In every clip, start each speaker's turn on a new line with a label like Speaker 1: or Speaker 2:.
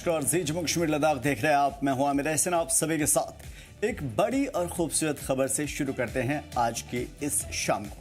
Speaker 1: और जी जम्मू कश्मीर लद्दाख देख रहे हैं आप। मैं हूं आमिर एहसन, आप सभी के साथ एक बड़ी और खूबसूरत खबर से शुरू करते हैं आज की इस शाम को।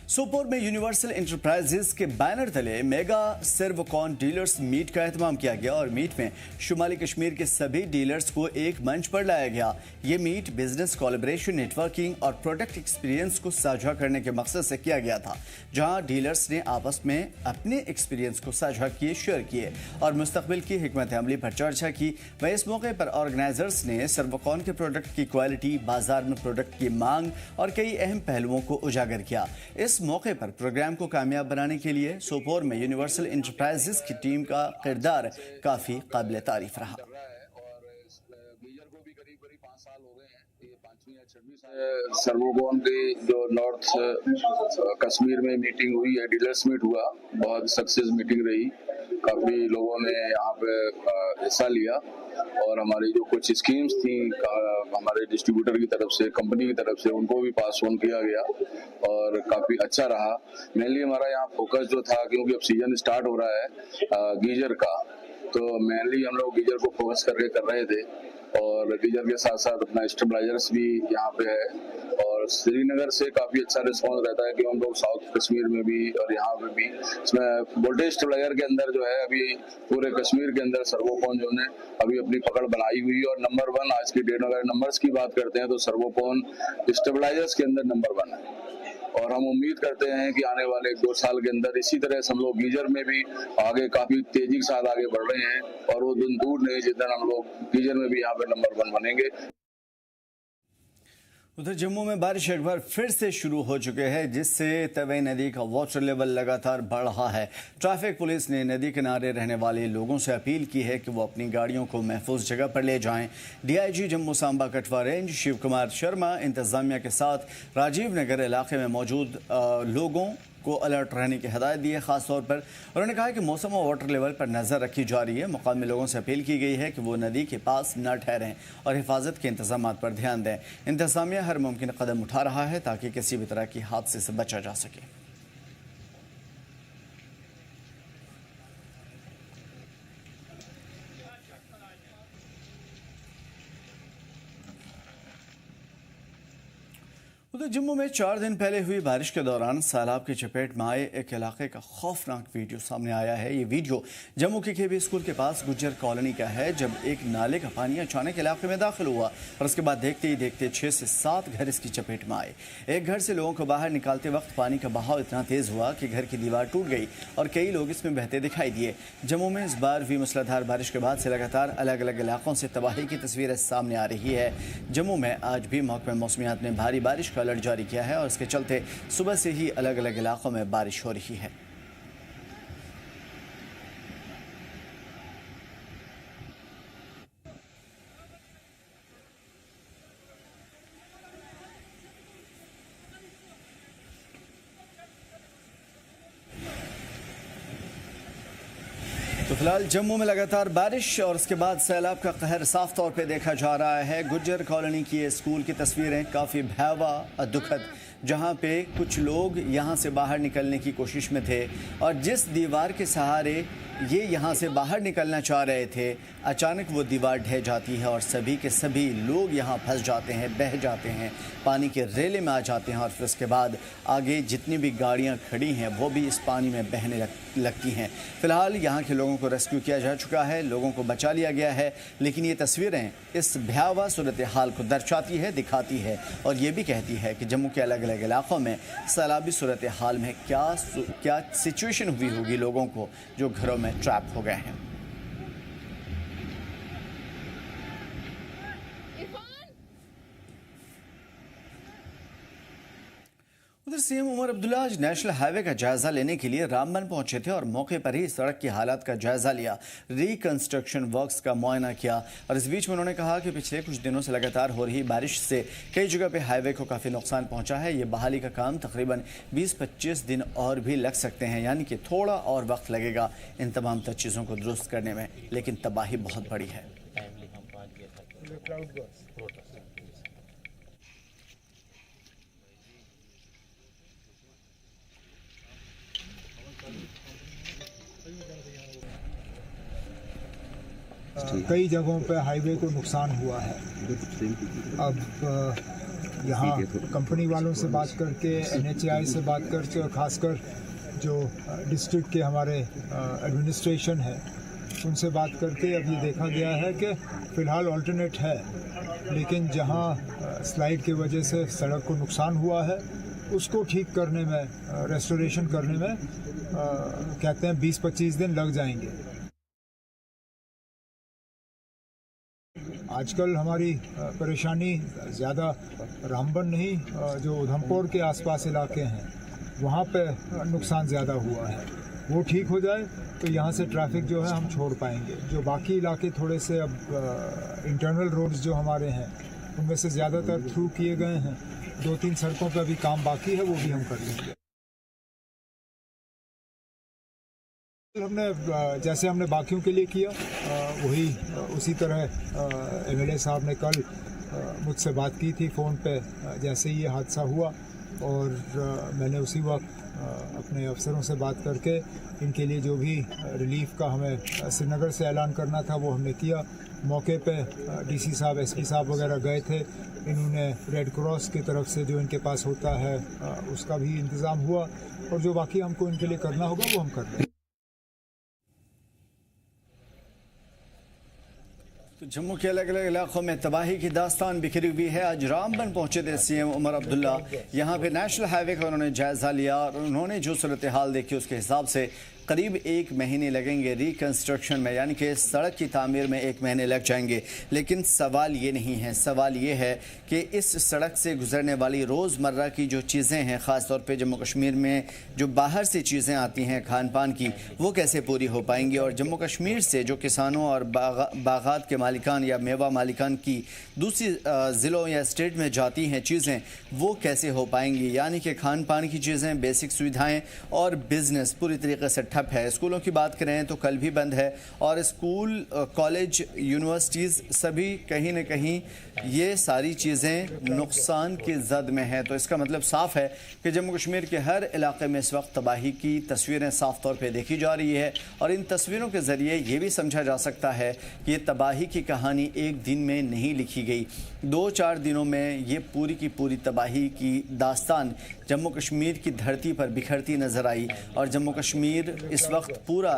Speaker 1: सोपोर में यूनिवर्सल एंटरप्राइजेस के बैनर तले मेगा सर्वकॉन डीलर्स मीट का एहतमाम किया गया और मीट में शुमाली कश्मीर के सभी डीलर्स को एक मंच पर लाया गया। ये मीट बिजनेस कोलैबोरेशन, नेटवर्किंग और प्रोडक्ट एक्सपीरियंस को साझा करने के मकसद से किया गया था, जहां डीलर्स ने आपस में अपने एक्सपीरियंस को साझा किए, शेयर किए और मुस्तकबिल की हिकमत अमली पर चर्चा की। वहीं इस मौके पर ऑर्गेनाइजर्स ने सर्वकॉन के प्रोडक्ट की क्वालिटी, बाजार में प्रोडक्ट की मांग और कई अहम पहलुओं को उजागर किया। इस मौके पर प्रोग्राम को कामयाब बनाने के लिए सोपोर में यूनिवर्सल एंटरप्राइजेस की टीम का किरदार काफी काबिल तारीफ रहा।
Speaker 2: सर्वोकॉन की जो नॉर्थ कश्मीर में मीटिंग हुई है, डीलर्स मीट हुआ, बहुत सक्सेस मीटिंग रही। काफी लोगों ने यहाँ पे हिस्सा लिया और हमारी जो कुछ स्कीम्स थी हमारे डिस्ट्रीब्यूटर की तरफ से, कंपनी की तरफ से, उनको भी पास ऑन किया गया और काफी अच्छा रहा। मेनली हमारा यहाँ फोकस जो था, क्योंकि अब सीजन स्टार्ट हो रहा है गीजर का, तो मेनली हम लोग गीजर को फोकस करके कर रहे थे और गीजर के साथ साथ अपना स्टेबलाइजर्स भी यहाँ पे है और श्रीनगर से काफी अच्छा रिस्पांस रहता है कि हम लोग साउथ कश्मीर में भी और यहाँ पे भी इसमें वोल्टेज स्टेबलाइजर के अंदर जो है अभी पूरे कश्मीर के अंदर सर्वोकॉन जो ने अभी अपनी पकड़ बनाई हुई है और नंबर 1 आज की डेट में अगर नंबर्स की बात करते हैं तो सर्वोकॉन स्टेबलाइजर्स के अंदर नंबर 1 है। और हम उम्मीद करते हैं कि आने वाले 2 साल के अंदर इसी तरह से हम लोग गीजर में भी आगे काफी तेजी के साथ आगे बढ़ रहे हैं और वो दिन दूर नहीं जिस दिन हम लोग गीजर में भी यहाँ पे नंबर 1 बनेंगे।
Speaker 1: उधर जम्मू में बारिश एक बार फिर से शुरू हो चुके हैं, जिससे तवे नदी का वाटर लेवल लगातार बढ़ रहा है। ट्रैफिक पुलिस ने नदी किनारे रहने वाले लोगों से अपील की है कि वो अपनी गाड़ियों को महफूज जगह पर ले जाएं। डीआईजी जम्मू सांबा कठवा रेंज शिव कुमार शर्मा इंतजामिया के साथ राजीव नगर इलाके में मौजूद लोगों को अलर्ट रहने की हिदायत दी है। खासतौर पर उन्होंने कहा कि मौसम और वाटर लेवल पर नज़र रखी जा रही है। मुकामी लोगों से अपील की गई है कि वो नदी के पास न ठहरें और हिफाजत के इंतजाम पर ध्यान दें। इंतजामिया हर मुमकिन कदम उठा रहा है ताकि किसी भी तरह की हादसे से बचा जा सके। उधर जम्मू में 4 दिन पहले हुई बारिश के दौरान सैलाब की चपेट में आए एक इलाके का खौफनाक वीडियो सामने आया है। ये वीडियो जम्मू के केबी स्कूल के पास गुज्जर कॉलोनी का है, जब एक नाले का पानी अचानक इलाके में दाखिल हुआ और उसके बाद देखते ही देखते 6 से 7 घर इसकी चपेट में आए। एक घर से लोगों को बाहर निकालते वक्त पानी का बहाव इतना तेज हुआ कि घर की दीवार टूट गई और कई लोग इसमें बहते दिखाई दिए। जम्मू में इस बार हुई मूसलाधार बारिश के बाद से लगातार अलग अलग इलाकों से तबाही की तस्वीरें सामने आ रही है। जम्मू में आज भी महकमा मौसमियात ने भारी बारिश का अलर्ट जारी किया है और इसके चलते सुबह से ही अलग अलग इलाकों में बारिश हो रही है। तो फिलहाल जम्मू में लगातार बारिश और उसके बाद सैलाब का कहर साफ तौर पे देखा जा रहा है। गुज्जर कॉलोनी की स्कूल की तस्वीरें काफ़ी भयावह, दुखद, जहां पे कुछ लोग यहां से बाहर निकलने की कोशिश में थे और जिस दीवार के सहारे ये यहां से बाहर निकलना चाह रहे थे, अचानक वो दीवार ढह जाती है और सभी के सभी लोग यहां फंस जाते हैं, बह जाते हैं, पानी के रेले में आ जाते हैं और फिर उसके बाद आगे जितनी भी गाड़ियां खड़ी हैं वो भी इस पानी में बहने लगती हैं। फिलहाल यहां के लोगों को रेस्क्यू किया जा चुका है, लोगों को बचा लिया गया है, लेकिन ये तस्वीरें इस भयावह सूरत हाल को दर्शाती है, दिखाती है और ये भी कहती है कि जम्मू के अलग अलग इलाकों में सैलाबी सूरत हाल में क्या सिचुएशन हुई होगी लोगों को जो घरों में ट्रैप हो गए हैं। उधर सीएम उमर अब्दुल्ला आज नेशनल हाईवे का जायजा लेने के लिए रामबन पहुंचे थे और मौके पर ही सड़क की हालात का जायजा लिया, रिकंस्ट्रक्शन वर्क्स का मुआयना किया और इस बीच में उन्होंने कहा कि पिछले कुछ दिनों से लगातार हो रही बारिश से कई जगह पे हाईवे को काफ़ी नुकसान पहुंचा है। ये बहाली का काम तकरीबन 20-25 दिन और भी लग सकते हैं, यानी कि थोड़ा और वक्त लगेगा इन तमाम चीज़ों को दुरुस्त करने में, लेकिन तबाही बहुत बड़ी है।
Speaker 3: कई जगहों पे हाईवे को नुकसान हुआ है। अब यहाँ कंपनी वालों से बात करके, NHAI से बात करके, और ख़ासकर जो डिस्ट्रिक्ट के हमारे एडमिनिस्ट्रेशन है उनसे बात करके अब ये देखा गया है कि फ़िलहाल ऑल्टरनेट है, लेकिन जहाँ स्लाइड की वजह से सड़क को नुकसान हुआ है उसको ठीक करने में, रेस्टोरेशन करने में कहते हैं 20-25 दिन लग जाएंगे। आजकल हमारी परेशानी ज़्यादा रामबन नहीं, जो उधमपुर के आसपास इलाके हैं वहाँ पे नुकसान ज़्यादा हुआ है। वो ठीक हो जाए तो यहाँ से ट्रैफिक जो है हम छोड़ पाएंगे। जो बाकी इलाके थोड़े से अब इंटरनल रोड्स जो हमारे हैं उनमें से ज़्यादातर थ्रू किए गए हैं। 2-3 सड़कों पे अभी काम बाकी है, वो भी हम कर लेंगे। हमने जैसे हमने बाकियों के लिए किया वही उसी तरह MLA साहब ने कल मुझसे बात की थी फ़ोन पे जैसे ही ये हादसा हुआ, और मैंने उसी वक्त अपने अफसरों से बात करके इनके लिए जो भी रिलीफ का हमें श्रीनगर से ऐलान करना था वो हमने किया। मौके पे DC साहब, SP साहब वगैरह गए थे। इन्होंने रेड क्रॉस की तरफ से जो इनके पास होता है उसका भी इंतज़ाम हुआ, और जो बाकी हमको इनके लिए करना होगा वो हम कर लेंगे।
Speaker 1: तो जम्मू के अलग अलग इलाकों में तबाही की दास्तान बिखरी हुई है। आज रामबन पहुंचे थे CM उमर अब्दुल्ला। यहाँ पे नेशनल हाईवे का उन्होंने जायजा लिया और उन्होंने जो सूरत हाल देखी उसके हिसाब से करीब 1 महीने लगेंगे रिकंस्ट्रक्शन में, यानी कि सड़क की तामीर में 1 महीने लग जाएंगे। लेकिन सवाल ये नहीं है, सवाल ये है कि इस सड़क से गुजरने वाली रोज़मर्रा की जो चीज़ें हैं, ख़ास तौर पे जम्मू कश्मीर में जो बाहर से चीज़ें आती हैं खान पान की, वो कैसे पूरी हो पाएंगी, और जम्मू कश्मीर से जो किसानों और बागात के मालिकान या मेवा मालिकान की दूसरी ज़िलों या स्टेट में जाती हैं चीज़ें, वो कैसे हो पाएंगी। यानी कि खान पान की चीज़ें, बेसिक सुविधाएँ और बिज़नेस पूरी तरीके से ठप है। स्कूलों की बात करें तो कल भी बंद है, और स्कूल, कॉलेज, यूनिवर्सिटीज़ सभी कहीं न कहीं ये सारी चीज़ें नुकसान की जद में हैं। तो इसका मतलब साफ़ है कि जम्मू कश्मीर के हर इलाके में इस वक्त तबाही की तस्वीरें साफ़ तौर पे देखी जा रही है, और इन तस्वीरों के ज़रिए ये भी समझा जा सकता है कि ये तबाही की कहानी एक दिन में नहीं लिखी गई। 2-4 दिनों में ये पूरी की पूरी तबाही की दास्तान जम्मू कश्मीर की धरती पर बिखरती नज़र आई, और जम्मू कश्मीर इस वक्त पूरा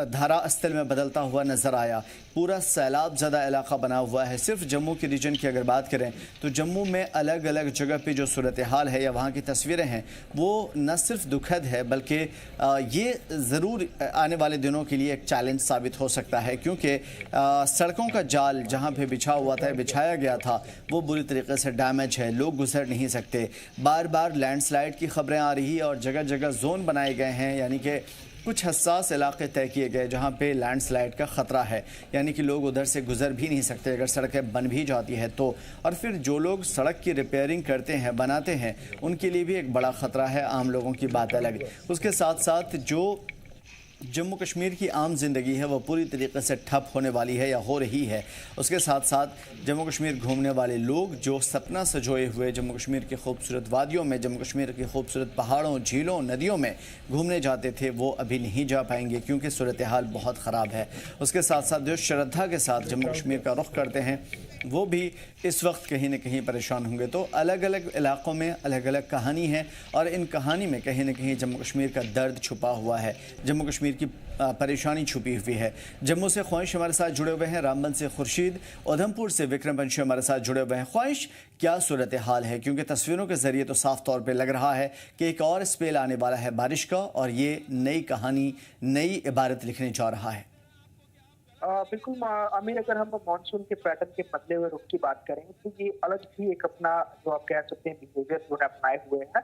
Speaker 1: धारा अस्थल में बदलता हुआ नज़र आया। पूरा सैलाब ज़दा इलाका बना हुआ है। सिर्फ जम्मू के रीजन की अगर बात करें तो जम्मू में अलग अलग जगह पे जो सूरत हाल है या वहाँ की तस्वीरें हैं वो न सिर्फ दुखद है, बल्कि ये ज़रूर आने वाले दिनों के लिए एक चैलेंज साबित हो सकता है, क्योंकि सड़कों का जाल जहाँ पे बिछाया गया था वो बुरी तरीके से डैमेज है। लोग गुजर नहीं सकते। बार बार लैंडस्लाइड की खबरें आ रही है, और जगह जगह जोन बनाए गए हैं, यानी कि कुछ हसास इलाके तय किए गए जहां पे लैंडस्लाइड का ख़तरा है, यानी कि लोग उधर से गुजर भी नहीं सकते अगर सड़कें बन भी जाती है तो। और फिर जो लोग सड़क की रिपेयरिंग करते हैं, बनाते हैं, उनके लिए भी एक बड़ा ख़तरा है। आम लोगों की बात अलग। उसके साथ साथ जो जम्मू कश्मीर की आम जिंदगी है वो पूरी तरीके से ठप होने वाली है या हो रही है। उसके साथ साथ जम्मू कश्मीर घूमने वाले लोग जो सपना सजोए हुए जम्मू कश्मीर की खूबसूरत वादियों में, जम्मू कश्मीर की खूबसूरत पहाड़ों, झीलों, नदियों में घूमने जाते थे, वो अभी नहीं जा पाएंगे क्योंकि सूरत हाल बहुत ख़राब है। उसके साथ साथ जो श्रद्धा के साथ जम्मू कश्मीर का रुख करते हैं वो भी इस वक्त कहीं न कहीं परेशान होंगे। तो अलग अलग इलाक़ों में अलग अलग कहानी है, और इन कहानी में कहीं न कहीं जम्मू कश्मीर का दर्द छुपा हुआ है, जम्मू कश्मीर की परेशानी छुपी हुई है। जम्मू से ख्वाहिश हमारे साथ जुड़े हुए हैं, रामबन से खुर्शीद, उधमपुर से विक्रम पंशी हमारे साथ जुड़े हुए हैं। ख्वाहिश, क्या सूरत हाल है? क्योंकि तस्वीरों के ज़रिए तो साफ तौर पर लग रहा है कि एक और स्पेल आने वाला है बारिश का, और ये नई कहानी, नई इबारत लिखने जा रहा है।
Speaker 4: बिल्कुल आमिर, अगर हम मानसून के पैटर्न के बदले हुए रुख की बात करें तो ये अलग ही एक अपना जो आप कह सकते हैं बिहेवियर जो है अपनाए हुए हैं।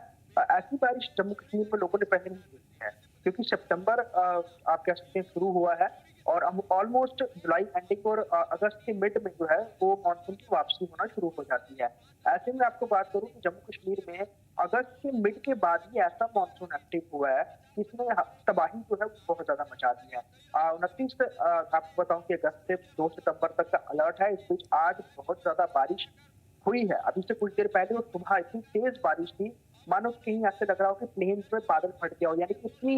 Speaker 4: ऐसी बारिश जम्मू कश्मीर में लोगों ने पहले नहीं देखी है, क्योंकि सितंबर आप कह सकते हैं शुरू हुआ है, और हम ऑलमोस्ट जुलाई एंडिंग और अगस्त के मिड में जो है वो मानसून की वापसी होना शुरू हो जाती है। ऐसे में आपको बात करूं कि जम्मू कश्मीर में अगस्त के मिड के बाद ही ऐसा मानसून एक्टिव हुआ है जिसने तबाही जो है बहुत ज्यादा मचा दी है। 29 आपको बताऊं कि अगस्त से 2 सितंबर तक का अलर्ट है। इस बीच आज बहुत ज्यादा बारिश हुई है। अभी से कुछ देर पहले और सुबह इतनी तेज बारिश थी मानो कहीं ऐसे लग रहा हो कि प्लेन्स में बादल फट गया हो, यानी कि इतनी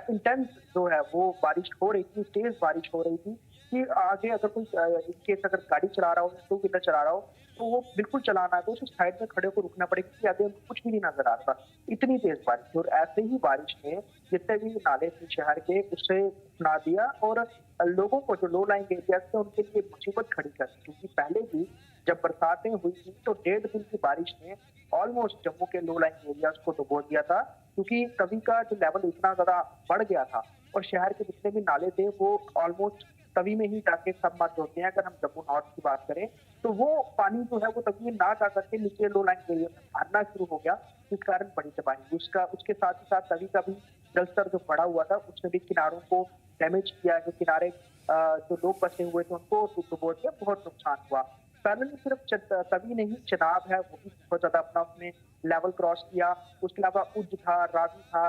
Speaker 4: इंटेंस जो है वो बारिश हो रही थी, तेज बारिश हो रही थी कि आगे अगर कोई इन केस अगर गाड़ी चला रहा हो या टू व्हीलर चला रहा हो तो वो बिल्कुल चलाना है तो उसे साइड में खड़े होकर रुकना पड़ेगा कि आगे उनको कुछ भी नहीं नजर आ रहा था। इतनी तेज बारिश थी और ऐसे ही बारिश ने जितने भी नाले थे शहर के उसे अपना दिया और लोगों को जो लो लाइन एरियाज थे उनके लिए मुसीबत खड़ी कर दी, क्योंकि पहले भी जब बरसातें हुई थी तो 1.5 दिन की बारिश ने ऑलमोस्ट जम्मू के लो लाइन एरियाज को डुबो दिया था, क्योंकि तवी का जो लेवल इतना ज्यादा बढ़ गया था और शहर के जितने भी नाले थे वो ऑलमोस्ट तवी में ही जाके सब मत होते हैं। अगर हम जम्मू नॉर्थ की बात करें तो वो पानी जो है वो तवी में ना जा करके नीचे लो लाइन एरिया में भरना शुरू हो गया, जिस कारण बड़ी तबाही हुई। उसके साथ ही साथ तवी का भी जलस्तर जो बढ़ा हुआ था उसने भी किनारों को डैमेज किया, जो किनारे जो लोग बसे हुए थे उनको डुबो के बहुत नुकसान हुआ। पैरेलली सिर्फ तभी नहीं, चिनाब है वो भी बहुत ज्यादा अपना उसने लेवल क्रॉस किया। उसके अलावा उज्ज था, रावी था,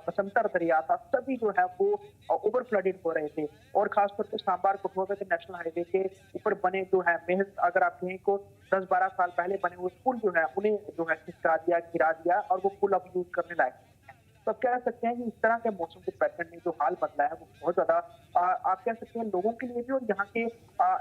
Speaker 4: बसंतर दरिया था, सभी जो है वो ओवर फ्लडेड हो रहे थे। और खासतौर पर सांबार कठुआ के नेशनल हाईवे के ऊपर बने जो है महज अगर आप कहें को 10-12 साल पहले बने हुए पुल जो है उन्हें जो है खिसका दिया, गिरा दिया और वो पुल अब यूज करने लायक नहीं है। तो आप कह सकते हैं कि इस तरह के मौसम के पैटर्न में जो हाल बदला है वो बहुत ज्यादा आप कह सकते हैं लोगों के लिए भी और यहाँ के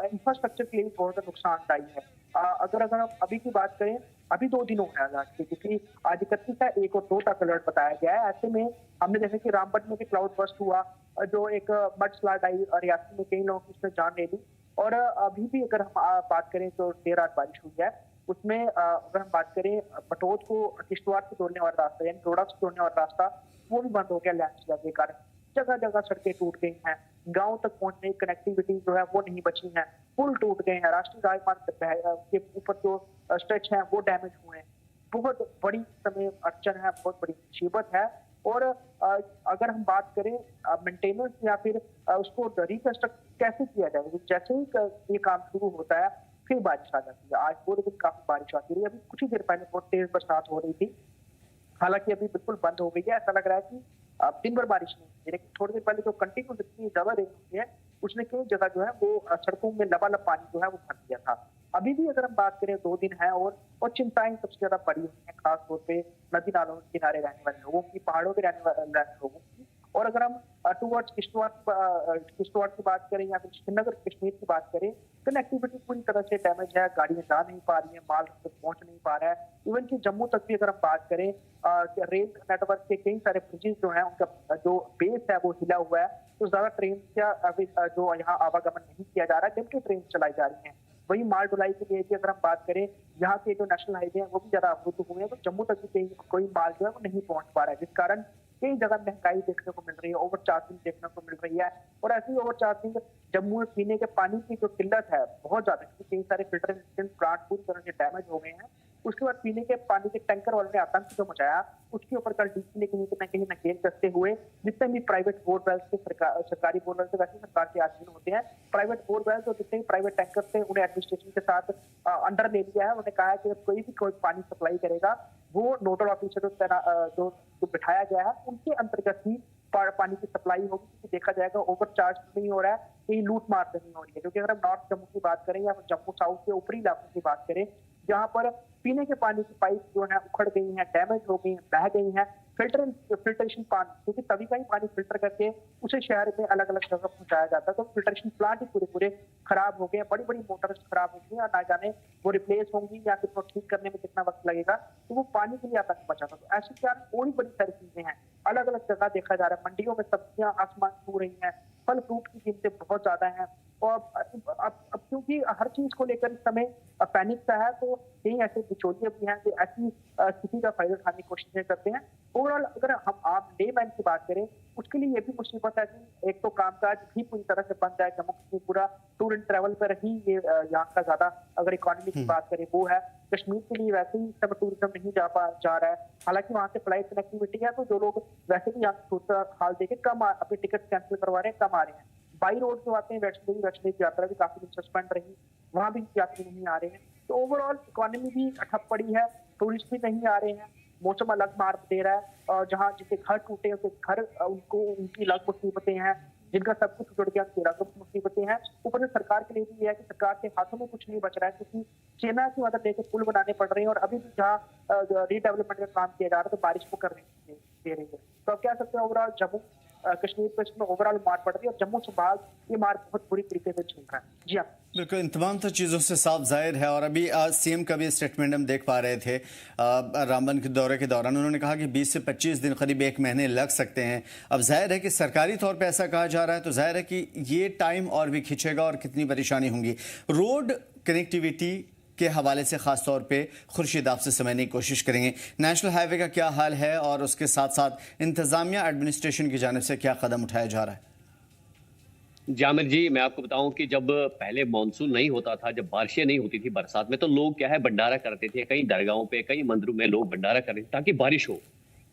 Speaker 4: इंफ्रास्ट्रक्चर के लिए भी बहुत ज्यादा नुकसानदायी है। अगर अगर हम अभी की बात करें, अभी 2 दिन हो गए आज के, क्योंकि आज 31 है, 1 और 2 तक अलर्ट बताया गया है। ऐसे में हमने जैसे कि रामबन में भी क्लाउड बर्स्ट हुआ, जो एक मड स्लाइड आई रियासी में कई लोगों की उसने जान ले ली। और अभी भी अगर हम बात करें तो देर रात बारिश हुई है, उसमें अगर हम बात करें बटोत को किश्तवाड़ से जोड़ने वाला रास्ता यानी रोड़ा से जोड़ने वाला रास्ता वो भी बंद हो गया लैंडस्लाइड के कारण। जगह जगह सड़कें टूट गई हैं, गांव तक पहुंचने की कनेक्टिविटी जो है वो नहीं बची है, पुल टूट गए हैं, राष्ट्रीय राजमार्ग के ऊपर जो स्ट्रेच है वो डैमेज हुए हैं। बहुत बड़ी समय अड़चन है, बहुत बड़ी मुसीबत है। और अगर हम बात करें मेंटेनेंस या फिर उसको रिकंस्ट्रक्ट कैसे किया जाए, जैसे ही ये काम शुरू होता है फिर बारिश आ जाती है। आज पूरे दिन काफी बारिश आती रही, अभी कुछ ही देर पहले बहुत तेज बरसात हो रही थी, हालांकि अभी बिल्कुल बंद हो गई है। ऐसा लग रहा है कि अब दिन भर बारिश नहीं हुई, लेकिन थोड़ी देर पहले जो कंटिन्यू इतनी ज्यादा रेत हुई है उसने कई जगह जो है वो सड़कों में लबालब पानी जो है वो भर दिया था। अभी भी अगर हम बात करें 2 दिन है और चिंताएं सबसे ज्यादा बढ़ी हुई है, खासतौर पे नदी नालों के किनारे रहने वाले लोगों की, पहाड़ों के रहने वाले लोगों की। और अगर हम टूवर्ड्स किश्तवाड़ की बात करें या फिर श्रीनगर कश्मीर की बात करें, कनेक्टिविटी पूरी तरह से डैमेज है, गाड़ियां जा नहीं पा रही है, माल तक पहुंच नहीं पा रहा है। इवन कि जम्मू तक भी अगर हम बात करें रेल नेटवर्क के कई सारे ब्रिजेस जो है उनका जो बेस है वो हिला हुआ है, तो ज्यादा ट्रेन का अभी जो यहाँ आवागमन नहीं किया जा रहा है, लिमिटेड ट्रेन चलाई जा रही है। वही माल ढुलाई के लिए अगर हम बात करें, यहाँ के जो नेशनल हाईवे है वो भी ज्यादा अवरुद्ध हुए हैं, तो जम्मू तक भी कोई माल जो है वो नहीं पहुंच पा रहा है, जिस कारण कई जगह महंगाई देखने को मिल रही है, ओवर चार्जिंग देखने को मिल रही है। और ऐसी ओवर चार्जिंग जम्मू में पीने के पानी की जो किल्लत है बहुत ज्यादा, क्योंकि कई सारे फिल्टर प्लांट पूरी तरह से डैमेज हो गए हैं। उसके बाद पीने के पानी के टैंकर वालों ने आतंक जो मचाया, उसके ऊपर कल डीसी ने कहीं नकेल कसते हुए जितने भी प्राइवेट बोरवेल्स थे, सरकारी बोरवेल्स वैसे सरकार के अधीन होते हैं, प्राइवेट बोरवेल्स और जितने भी प्राइवेट टैंकर थे उन्हें एडमिनिस्ट्रेशन के साथ अंडर ले लिया है। उन्होंने कहा है कि कोई पानी सप्लाई करेगा वो नोडल ऑफिसर जो बिठाया गया है उनके अंतर्गत ही पानी की सप्लाई होगी, क्योंकि देखा जाएगा ओवर चार्ज नहीं हो रहा है, कहीं लूट मार नहीं हो रही है। क्योंकि अगर हम नॉर्थ जम्मू की बात करें या फिर जम्मू साउथ के ऊपरी इलाकों की बात करें, जहाँ पर पीने के पानी की पाइप जो है उखड़ गई है, डैमेज हो गई, बह गई है, फिल्ट्रेशन पानी, क्योंकि तभी का ही पानी फिल्टर करके उसे शहर में अलग अलग जगह पहुंचाया जाता है, तो फिल्ट्रेशन प्लांट ही पूरे खराब हो गए, बड़ी बड़ी मोटर्स खराब हो गई और ना जाने वो रिप्लेस होंगी या फिर वो ठीक करने में कितना वक्त लगेगा, तो वो पानी के लिए आतंक बचा था। तो ऐसे क्या और बड़ी सारी चीजें हैं, अलग अलग जगह देखा जा रहा है, मंडियों में सब्जियां आसमान छू रही हैं, फल फ्रूट की कीमतें बहुत ज्यादा हैं। और अब क्योंकि हर चीज को लेकर इस समय पैनिक सा है, तो कई ऐसे बिचौलिए भी हैं जो ऐसी स्थिति का फायदा उठाने की कोशिशें करते हैं। ओवरऑल अगर हम आम लेमैन की बात करें, उसके लिए ये भी मुसीबत है कि एक तो कामकाज भी पूरी तरह से बंद है, जम्मू कश्मीर पूरा टूर एंड ट्रैवल पर ही ये यहाँ का ज्यादा अगर इकोनॉमी की बात करें वो है। कश्मीर के लिए वैसे ही सब टूरिज्म नहीं जा रहा है, हालांकि वहाँ से फ्लाइट कनेक्टिविटी है, तो जो लोग वैसे भी यहाँ दूसरा हाल देके कम अपने टिकट कैंसिल करवा रहे हैं, कम आ रहे हैं। बाई रोड जो आते हैं वैष्णो देवी की यात्रा भी काफी दिन सस्पेंड रही, वहां भी यात्री नहीं आ रहे हैं। तो ओवरऑल इकोनॉमी भी ठप पड़ी है, टूरिस्ट भी नहीं आ रहे हैं, मौसम अलग मार दे रहा है, और जहाँ जिनके घर टूटे उनके घर उनको उनकी अलग मुसीबतें हैं, जिनका सब कुछ जुड़ गया तेरा कुछ मुसीबतें हैं। ऊपर से सरकार के लिए भी यह है कि सरकार के हाथों में कुछ नहीं बच रहा है, क्योंकि सेना की मदद लेकर पुल बनाने पड़ रहे हैं, और अभी भी जहाँ रीडेवलपमेंट का काम किया जा रहा है तो बारिश को करने दे रही है। तो अब कह सकते हैं ओवरऑल जम्मू कश्मीर पे इसमें ओवरऑल मार पड़ रही है और जम्मू संभाग ये मार बहुत बुरी तरीके से झेल रहा है। जी हाँ,
Speaker 1: बिल्कुल, इन तमाम तो चीज़ों से साफ जाहिर है। और अभी आज सीएम का भी स्टेटमेंट हम देख पा रहे थे रामबन के दौरे के दौरान। उन्होंने कहा कि 20 से 25 दिन, करीब 1 महीने लग सकते हैं। अब जाहिर है कि सरकारी तौर पे ऐसा कहा जा रहा है, तो जाहिर है कि ये टाइम और भी खिंचेगा और कितनी परेशानी होंगी। रोड कनेक्टिविटी के हवाले से खास तौर पे खुर्शीद आपसे समझने की कोशिश करेंगे, नेशनल हाईवे का क्या हाल है और उसके साथ साथ इंतजामिया एडमिनिस्ट्रेशन की जानिब से क्या कदम उठाया जा रहा है।
Speaker 5: जामिर जी, मैं आपको बताऊं कि जब पहले मानसून नहीं होता था, जब बारिशें नहीं होती थी बरसात में, तो लोग क्या है भंडारा करते थे। कई दरगाहों पे, कई मंदिरों में लोग भंडारा कर रहे थे ताकि बारिश हो।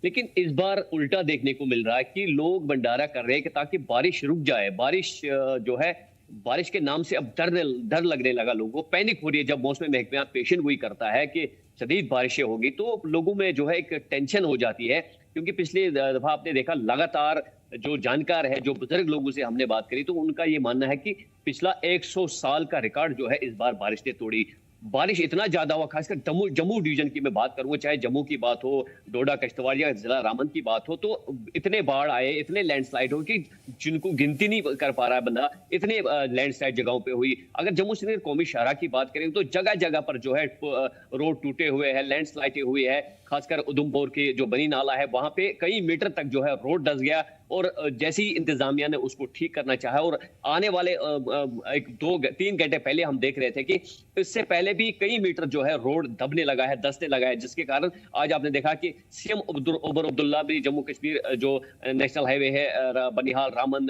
Speaker 5: लेकिन इस बार उल्टा देखने को मिल रहा है कि लोग भंडारा कर रहे हैं कि ताकि बारिश रुक जाए। बारिश जो है, बारिश के नाम से अब डर लगने लगा, लोगों को पैनिक हो रही है। जब मौसम महकमा पेशन गोई करता है कि शदीद बारिशें होगी, तो लोगों में जो है एक टेंशन हो जाती है। क्योंकि पिछले दफा आपने देखा, लगातार जो जानकार है, जो बुजुर्ग लोगों से हमने बात करी, तो उनका ये मानना है कि पिछला 100 साल का रिकॉर्ड जो है इस बार बारिश ने तोड़ी। बारिश इतना ज्यादा हुआ, खासकर जम्मू डिवीजन की मैं बात करूं, चाहे जम्मू की बात हो, डोडा किश्तवाड़ या जिला रामबन की बात हो, तो इतने बाढ़ आए, इतने लैंडस्लाइड हो कि जिनको गिनती नहीं कर पा रहा है बंदा, इतने लैंडस्लाइड जगहों पे हुई। अगर जम्मू श्रीनगर कौमी शाहरा की बात करें तो जगह जगह पर जो है रोड टूटे हुए हैं, लैंडस्लाइड हुई है। खासकर उधमपुर के जो बनी नाला है, वहां पे कई मीटर तक जो है रोड धंस गया। और जैसे ही इंतजामिया ने उसको ठीक करना चाहा, और आने वाले 1-2-3 घंटे पहले हम देख रहे थे कि इससे पहले भी कई मीटर जो है रोड दबने लगा है, धंसने लगा है, जिसके कारण आज आपने देखा कि सीएम उमर अब्दुल्ला भी जम्मू कश्मीर जो नेशनल हाईवे है, बनिहाल, रामबन,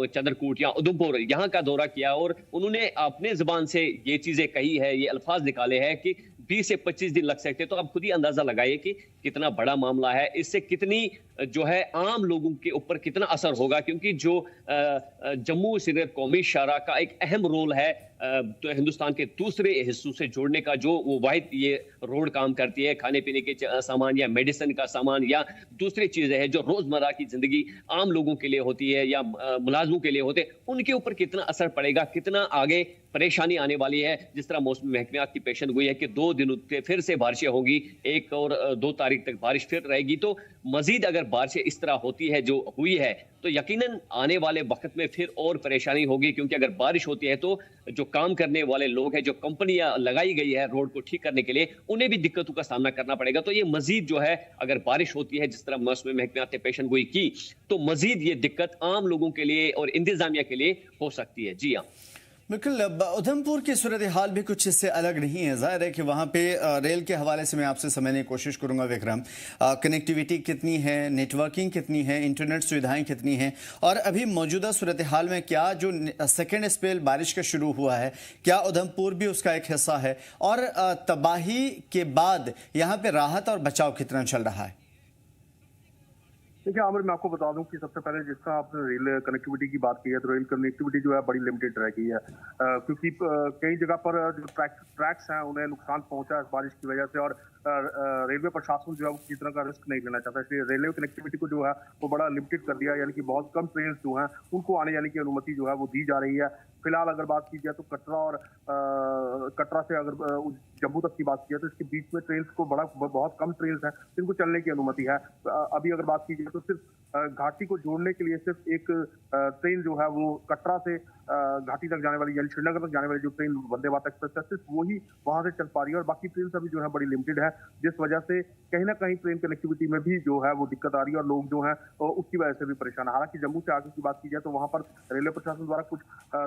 Speaker 5: चंद्रकूट या उधमपुर, यहाँ का दौरा किया। और उन्होंने अपने जुबान से ये चीजें कही है, ये अल्फाज निकाले हैं कि 20 से 25 दिन लग सकते। तो आप खुद ही अंदाजा लगाइए कि कितना बड़ा मामला है, इससे कितनी जो है आम लोगों के ऊपर कितना असर होगा। क्योंकि जो जम्मू श्रीनगर कौमी शाहरा का एक अहम रोल है तो हिंदुस्तान के दूसरे हिस्सों से जोड़ने का, जो वो वाहिद ये रोड काम करती है, खाने पीने के सामान या मेडिसिन का सामान या दूसरी चीजें हैं जो रोजमर्रा की जिंदगी आम लोगों के लिए होती है या मुलाजमों के लिए होते हैं, उनके ऊपर कितना असर पड़ेगा, कितना आगे परेशानी आने वाली है। जिस तरह मौसम महकमा की पेशन गोई है कि 2 दिन फिर से बारिशें होगी, 1 और 2 तारीख तक बारिश फिर रहेगी। तो मजीद अगर बारिशें इस तरह होती है जो हुई है, तो यकीनन आने वाले वक्त में फिर और परेशानी होगी। क्योंकि अगर बारिश होती है तो जो काम करने वाले लोग हैं, जो कंपनियां लगाई गई है रोड को ठीक करने के लिए, उन्हें भी दिक्कतों का सामना करना पड़ेगा। तो ये मजीद जो है, अगर बारिश होती है जिस तरह मौसम महकमा ने पेशन गोई की, तो मजीद ये दिक्कत आम लोगों के लिए और इंतजामिया के लिए हो सकती है। जी हाँ,
Speaker 1: बिल्कुल। उधमपुर की सूरत हाल भी कुछ इससे अलग नहीं है। जाहिर है कि वहाँ पे रेल के हवाले से मैं आपसे समझने की कोशिश करूँगा विक्रम, कनेक्टिविटी कितनी है, नेटवर्किंग कितनी है, इंटरनेट सुविधाएं कितनी हैं, और अभी मौजूदा सूरत हाल में क्या जो सेकेंड स्पेल बारिश का शुरू हुआ है, क्या उधमपुर भी उसका एक हिस्सा है, और तबाही के बाद यहाँ पे राहत और बचाव कितना चल रहा है।
Speaker 6: देखिए आमिर, मैं आपको बता दूं कि सबसे पहले जिस तरह आपने रेल कनेक्टिविटी की बात की है, तो रेल कनेक्टिविटी जो है बड़ी लिमिटेड रह गई है, क्योंकि कई जगह पर जो ट्रैक्स हैं उन्हें नुकसान पहुंचा है बारिश की वजह से, और रेलवे प्रशासन जो है वो किसी तरह का रिस्क नहीं लेना चाहता, इसलिए रेलवे कनेक्टिविटी को जो है वो बड़ा लिमिटेड कर दिया। यानी कि बहुत कम ट्रेन जो हैं उनको आने जाने की अनुमति जो है वो दी जा रही है। फिलहाल अगर बात की जाए तो कटरा से अगर जम्मू तक की बात की जाए तो इसके बीच में ट्रेन को बहुत कम ट्रेन है जिनको चलने की अनुमति है। अभी अगर बात की जाए तो सिर्फ घाटी को जोड़ने के लिए सिर्फ एक ट्रेन जो है वो कटरा से घाटी तक जाने वाली, यानी श्रीनगर तक जाने वाली जो ट्रेन वंदे भारत एक्सप्रेस है, सिर्फ वही वहां से चल पा रही है, और बाकी ट्रेन अभी जो है बड़ी लिमिटेड है, जिस वजह से कहीं ना कहीं ट्रेन कनेक्टिविटी में भी जो है वो दिक्कत आ रही है और लोग जो है उसकी वजह से भी परेशान है। हालांकि जम्मू से आगे की बात की जाए तो वहां पर रेलवे प्रशासन द्वारा कुछ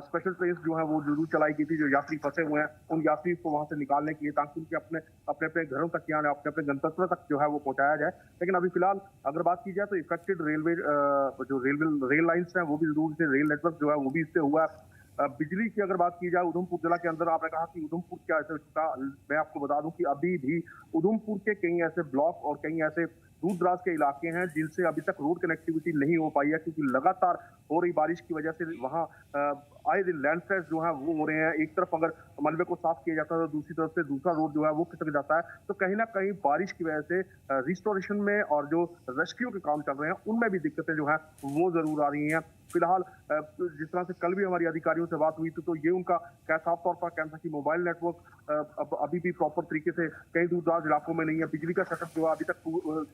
Speaker 6: स्पेशल ट्रेन जो है वो जरूर चलाई गई थी, जो यात्री फंसे हुए हैं उन यात्री को वहां से निकालने के लिए, ताकि उनके अपने घरों तक या अपने गंतव्य तक जो है वो पहुंचाया जाए। लेकिन अभी फिलहाल अगर बात की जाए तो इफेक्टेड रेलवे जो रेल लाइन्स हैं वो भी जरूर से, रेल नेटवर्क जो है वो भी इससे हुआ है। बिजली की अगर बात की जाए उधमपुर जिला के अंदर, आपने कहा कि उधमपुर क्या ऐसे, मैं आपको बता दूं कि अभी भी उधमपुर के कई ऐसे ब्लॉक और कई ऐसे दूर दराज के इलाके हैं जिनसे अभी तक रोड कनेक्टिविटी नहीं हो पाई है, क्योंकि लगातार हो रही बारिश की वजह से वहां आए दिन लैंडस्लाइड जो है वो हो रहे हैं। एक तरफ अगर मलबे को साफ किया जाता है तो दूसरी तरफ से दूसरा रोड जो है वो खिसक जाता है। तो कहीं ना कहीं बारिश की वजह से रिस्टोरेशन में और जो रेस्क्यू के काम चल रहे हैं उनमें भी दिक्कतें जो है वो जरूर आ रही हैं। फिलहाल जिस तरह से कल भी हमारी अधिकारियों से बात हुई थी तो ये उनका साफ तौर पर कहना था कि मोबाइल नेटवर्क अभी भी प्रॉपर तरीके से कई दूर दराज इलाकों में नहीं है। बिजली का सेटअप जो है अभी तक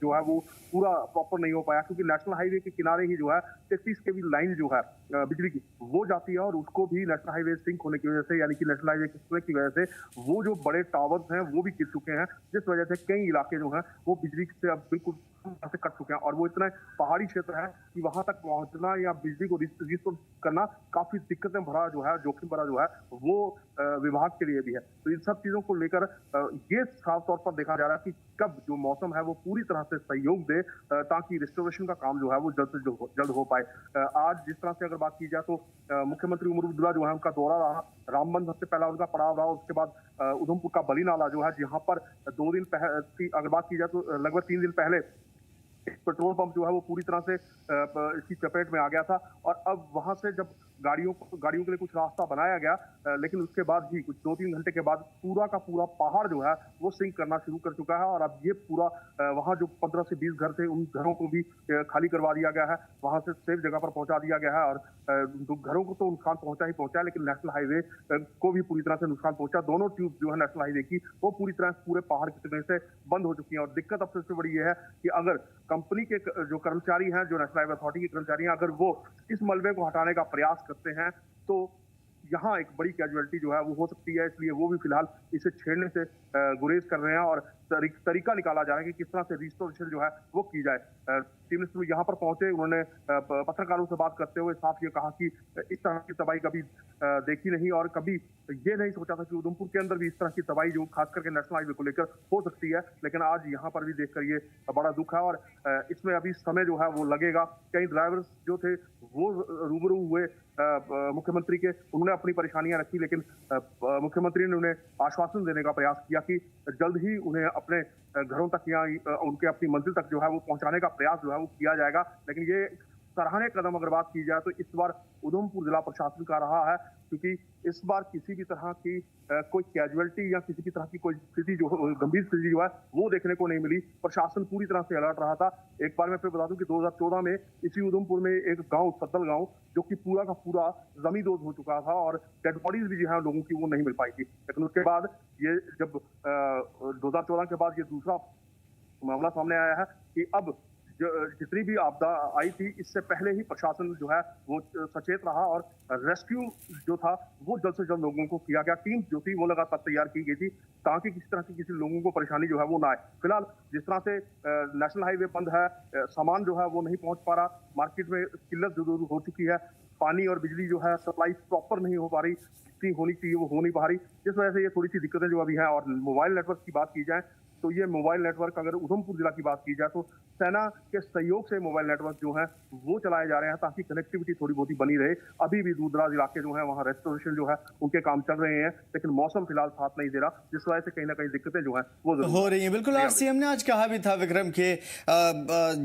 Speaker 6: जो है वो पूरा प्रॉपर नहीं हो पाया, क्योंकि नेशनल हाईवे के किनारे ही जो है 33 केवी लाइन जो है बिजली की वो जाती है और उसको भी नेशनल हाईवे सिंक होने की वजह से, यानी कि नेशनल हाईवे एक्सप्रेस की वजह से वो जो बड़े टावर्स हैं वो भी गिर चुके हैं, जिस वजह से कई इलाके जो हैं वो बिजली से अब बिल्कुल से कट चुके हैं। और वो इतना पहाड़ी क्षेत्र है कि वहां तक पहुंचना या बिजली को रिस्टोर करना काफी दिक्कतें भरा जो है, जोखिम भरा जो है वो विभाग के लिए भी है। तो इन सब चीजों को लेकर ये साफ तौर पर देखा जा रहा है कि कब जो मौसम है वो पूरी तरह से सहयोग दे ताकि रिस्टोरेशन का काम जो है वो जल्द से जल्द हो पाए। आज जिस तरह से अगर बात की जाए तो मुख्यमंत्री उमर अब्दुल्ला जो है उनका दौरा रहा, रामबन सबसे पहला उनका पड़ाव रहा, उसके बाद उधमपुर का बली नाला जो है जहां पर 2 दिन पहले अगर बात की जाए तो लगभग 3 दिन पहले पेट्रोल पंप जो है वो पूरी तरह से इसकी चपेट में आ गया था। और अब वहां से जब गाड़ियों के लिए कुछ रास्ता बनाया गया, लेकिन उसके बाद ही कुछ 2-3 घंटे के बाद पूरा का पूरा पहाड़ जो है वो सिंक करना शुरू कर चुका है। और अब ये पूरा वहां जो 15 से 20 घर थे उन घरों को भी खाली करवा दिया गया है, वहां से सेफ जगह पर पहुंचा दिया गया है। और घरों को तो नुकसान पहुंचा, लेकिन नेशनल हाईवे को भी पूरी तरह से नुकसान पहुंचा। दोनों ट्यूब जो है नेशनल हाईवे की वो पूरी तरह से पूरे पहाड़ की वजह से बंद हो चुकी है। और दिक्कत अब सबसे बड़ी ये है कि अगर कंपनी के जो कर्मचारी हैं, जो नेशनल हाईवे अथॉरिटी के कर्मचारी हैं, अगर वो इस मलबे को हटाने का प्रयास करते हैं तो यहाँ एक बड़ी कैजुअलिटी जो है वो हो सकती है। इसलिए वो भी फिलहाल इसे छेड़ने से गुरेज कर रहे हैं और तरीका निकाला जा रहा है कि किस तरह से रिस्टोरेशन जो है वो की जाए। चीफ मिनिस्टर यहाँ पर पहुंचे, उन्होंने पत्रकारों से बात करते हुए साफ ये कहा कि इस तरह की तबाही कभी देखी नहीं और कभी ये नहीं सोचा था कि उधमपुर के अंदर भी इस तरह की तबाही जो खास करके नेशनल हाईवे को लेकर हो सकती है। लेकिन आज यहाँ पर भी देखकर ये बड़ा दुख है और इसमें अभी समय जो है वो लगेगा। कई ड्राइवर्स जो थे वो रूबरू हुए मुख्यमंत्री के, उन्होंने अपनी परेशानियां रखी, लेकिन मुख्यमंत्री ने उन्हें आश्वासन देने का प्रयास किया कि जल्द ही उन्हें अपने घरों तक या उनके अपनी मंजिल तक जो है वो पहुंचाने का प्रयास जो है वो किया जाएगा। लेकिन ये सराहनीय कदम अगर बात की जाए तो इस बार उधमपुर जिला प्रशासन का रहा है, क्योंकि इस बार किसी भी तरह की कोई कैजुअलिटी या किसी भी तरह की कोई स्थिति जो गंभीर स्थिति जो है वो देखने को नहीं मिली। प्रशासन पूरी तरह से अलर्ट रहा था। एक बार मैं फिर बता दूं कि 2014 में इसी उधमपुर में एक गांव सद्दल गांव जो कि पूरा का पूरा जमींदोज हो चुका था और डेड बॉडीज भी जो है लोगों की वो नहीं मिल पाई थी। लेकिन उसके बाद ये जब 2014 के बाद ये दूसरा मामला सामने आया है कि अब जितनी भी आपदा आई थी इससे पहले ही प्रशासन जो है वो सचेत रहा और रेस्क्यू जो था वो जल्द से जल्द लोगों को किया गया। टीम जो थी वो लगातार तैयार की गई थी ताकि किसी तरह की किसी लोगों को परेशानी जो है वो ना आए। फिलहाल जिस तरह से नेशनल हाईवे बंद है, सामान जो है वो नहीं पहुंच पा रहा, मार्केट में किल्लत जरूर हो चुकी है, पानी और बिजली जो है सप्लाई प्रॉपर नहीं हो पा रही, जितनी होनी चाहिए वो हो नहीं पा रही, जिस वजह से ये थोड़ी सी दिक्कतें जो अभी हैं। और मोबाइल नेटवर्क की बात की जाए तो ये मोबाइल नेटवर्क अगर उधमपुर जिला की बात की जाए तो सेना के सहयोग से मोबाइल नेटवर्क जो है वो चलाए जा रहे हैं ताकि कनेक्टिविटी थोड़ी बहुत ही बनी रहे। अभी भी दूर दराज इलाके जो है वहाँ रेस्टोरेशन जो है उनके काम चल रहे हैं, लेकिन मौसम फिलहाल साथ नहीं दे रहा, जिस वजह से कहीं ना कहीं दिक्कतें जो है वो
Speaker 1: हो रही है। बिल्कुल, और सीएम ने आज कहा भी था विक्रम के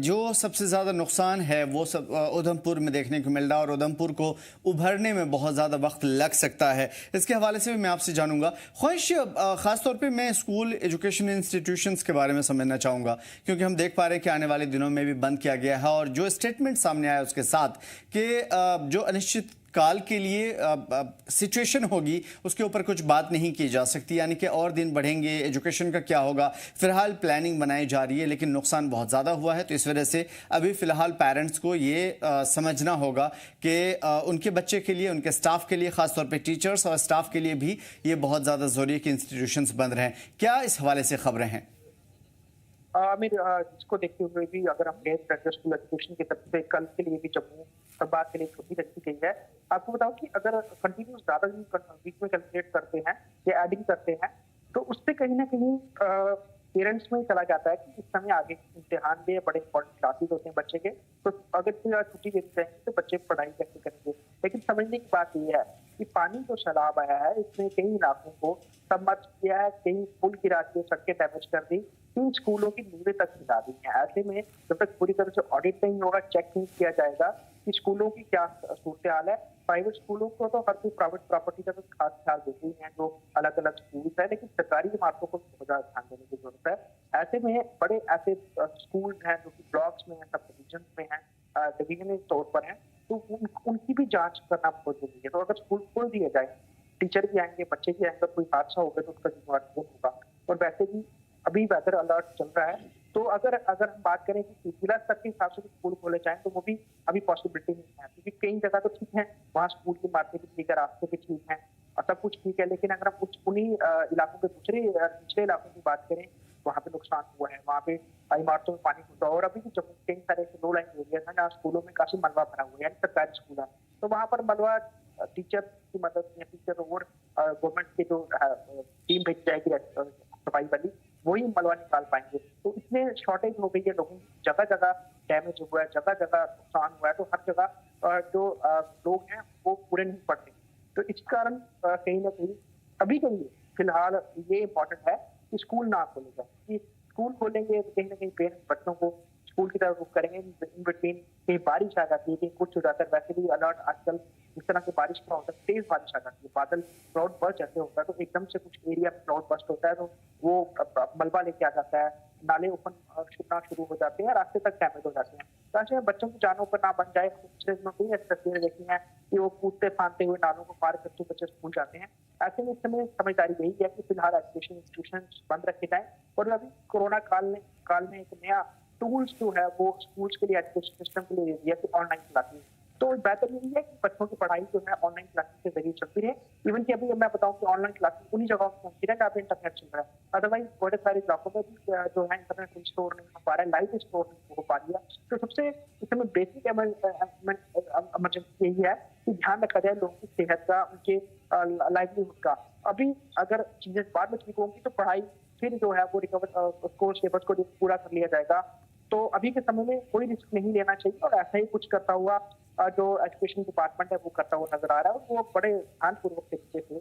Speaker 1: जो सबसे ज्यादा नुकसान है वो सब उधमपुर में देखने को मिल रहा है और उधमपुर को उभरने में बहुत ज्यादा वक्त लग सकता है। इसके हवाले से भी मैं आपसे जानूंगा। ख्वाहिश खासतौर पर मैं स्कूल एजुकेशन इंस्टीट्यूशंस के बारे में समझना चाहूंगा, क्योंकि हम देख पा रहे हैं कि आने वाले दिनों में भी बंद किया गया है और जो स्टेटमेंट सामने आया उसके साथ कि जो अनिश्चित काल के लिए सिचुएशन होगी उसके ऊपर कुछ बात नहीं की जा सकती, यानी कि और दिन बढ़ेंगे, एजुकेशन का क्या होगा। फिलहाल प्लानिंग बनाई जा रही है लेकिन नुकसान बहुत ज़्यादा हुआ है, तो इस वजह से अभी फ़िलहाल पेरेंट्स को ये समझना होगा कि उनके बच्चे के लिए, उनके स्टाफ के लिए, ख़ासतौर पर टीचर्स और स्टाफ के लिए भी ये बहुत ज़्यादा ज़रूरी है कि इंस्टीट्यूशंस बंद रहें। क्या इस हवाले से खबरें हैं?
Speaker 4: आमिर, इसको देखते हुए भी अगर हम गैर स्कूल एजुकेशन की तरफ से कल के लिए भी जम्मू संभाग के लिए छुट्टी रखी गई है। आपको बताऊं कि अगर कंटिन्यूस ज्यादा वीक में कैलकुलेट करते हैं या एडिंग करते हैं तो उससे कहीं ना कहीं पेरेंट्स में चला जाता है कि इस समय आगे इम्तिहान भी बड़े इंपॉर्टेंट क्लासेस होते हैं बच्चे के, तो अगर छुट्टी देनी चाहिए तो बच्चे पढ़ाई कैसे करेंगे। लेकिन समझने की बात यह है कि पानी जो सैलाब आया है इसने कई इलाकों को सबमर्ज किया है, कई पुल गिरा के सड़कें डैमेज कर दी, इन स्कूलों की नींवें तक हिला दी है। ऐसे में जब तक पूरी तरह से ऑडिट नहीं होगा, चेक नहीं किया जाएगा कि स्कूलों की क्या सूरत हाल है, प्राइवेट स्कूलों को तो हर कोई प्राइवेट प्रॉपर्टी का तो खास ख्याल देते ही हैं, जो अलग अलग स्कूल है, लेकिन सरकारी इमारतों को बहुत ज्यादा ध्यान देने की जरूरत है। ऐसे में बड़े ऐसे स्कूल हैं जो कि ब्लॉक्स में है, सब डिविजन में है, डिविजनल तौर पर है, तो उनकी भी जांच करना बहुत जरूरी है। तो अगर स्कूल खोल दिए जाए, टीचर भी आएंगे, बच्चे भी आएंगे, कोई हादसा होगा तो उसका जिम्मेवार कौन होगा। और वैसे भी अभी वेदर अलर्ट चल रहा है, तो अगर हम बात करें कि जिला स्तर के हिसाब से स्कूल खोले जाए तो वो भी अभी पॉसिबिलिटी नहीं है, क्योंकि कई जगह तो ठीक है, वहाँ स्कूल की इमारतें भी ठीक है, रास्ते भी ठीक है, सब कुछ ठीक है, लेकिन अगर हम उन्हीं इलाकों के दूसरे इलाकों की बात करें, वहाँ पे नुकसान हुआ है, वहाँ पे इमारतों में पानी घुसा, और अभी भी जम्मू कई सारे लो लाइन एरिया है जहाँ स्कूलों में काफी मलबा भरा हुआ है, यानी सरकारी स्कूल है, तो वहाँ पर मलबा टीचर की मदद या टीचर और गवर्नमेंट के जो टीम भेजी जाएगी सफाई वाली, वही मलबा निकाल पाएंगे। तो इतने शॉर्टेज हो गई है लोगों की, जगह जगह डैमेज हुआ है, जगह जगह नुकसान हुआ है, तो हर जगह जो लोग हैं वो पूरे नहीं पड़ रहे। तो इस कारण कहीं ना कहीं अभी के लिए फिलहाल ये इम्पोर्टेंट है कि स्कूल ना खोले जाए, कि स्कूल खोलेंगे तो कहीं ना कहीं पेरेंट्स बच्चों को स्कूल की तरफ रुख करेंगे। इन बिटवीन कहीं बारिश आ जाती है, कहीं कुछ हो जाता है, वैसे भी अलर्ट आजकल जिस तरह से बारिश का होता है, तेज बारिश आ जाती है, बादल क्लाउड बर्स्ट जैसे होता है, तो एकदम से कुछ एरिया में क्लाउड बर्स्ट होता है, तो वो मलबा लेके आ जाता है, नाले ओपन छूटना शुरू हो जाते हैं, रास्ते तक डैमेज हो जाते हैं। तो ऐसे में बच्चों की जानों पर ना बन जाए, पिछले दिनों कई ऐसी तस्वीरें देखी हैं कि वो कूदते फांदते हुए नालों को पार करते बच्चे स्कूल जाते हैं। ऐसे में इस समय समझदारी यही है कि फिलहाल एजुकेशन इंस्टीट्यूशन बंद रखे जाए, और अभी कोरोना काल में एक नया टूल्स जो है वो स्कूल्स के लिए, एजुकेशन सिस्टम के लिए दे दिया कि ऑनलाइन क्लासेस। तो बेहतर यही है कि बच्चों की पढ़ाई जो है ऑनलाइन क्लासेस के जरिए चलती रहे। इवन कि अभी मैं बताऊं कि ऑनलाइन क्लासेस उन्हीं जगहों पर पहुंची है जहाँ पे इंटरनेट चल रहा है, अदरवाइज बड़े सारे इलाकों में भी जो है इंटरनेट स्टोर नहीं हो पा रहा है, लाइट स्टोर नहीं हो पा रही है। तो सबसे इसमें बेसिक इमरजेंसी यही है कि ध्यान रखा जाए लोगों की सेहत का, उनके लाइवलीहुड का। अभी अगर चीजें बाद में ठीक होंगी तो पढ़ाई फिर जो है वो रिकवर कोर्स सिलेबस को पूरा कर लिया जाएगा। तो अभी के समय में कोई रिस्क नहीं लेना चाहिए, और ऐसा ही कुछ करता हुआ जो एजुकेशन डिपार्टमेंट है वो करता हुआ नजर आ रहा है, और वो बड़े ध्यानपूर्वक तरीके से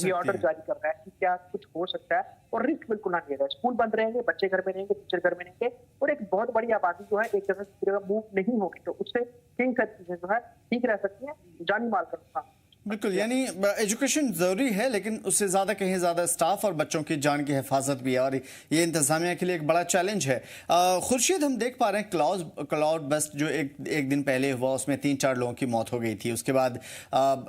Speaker 4: ये ऑर्डर जारी कर रहा है कि क्या कुछ हो सकता है, और रिस्क बिल्कुल ना ले रहा है। स्कूल बंद रहेंगे, बच्चे घर में रहेंगे, टीचर घर में रहेंगे, और एक बहुत बड़ी आबादी जो है एक जगह से दूसरी जगह मूव नहीं होगी, तो उससे कई सारी चीजें जो है ठीक रह सकती है, जानी माल का नुकसान।
Speaker 1: बिल्कुल, यानी एजुकेशन ज़रूरी है, लेकिन उससे ज़्यादा कहीं ज़्यादा स्टाफ और बच्चों की जान की हिफाजत भी है, और ये इंतज़ामिया के लिए एक बड़ा चैलेंज है। खुर्शीद, हम देख पा रहे हैं क्लाउड बस्ट जो एक दिन पहले हुआ, उसमें 3-4 लोगों की मौत हो गई थी। उसके बाद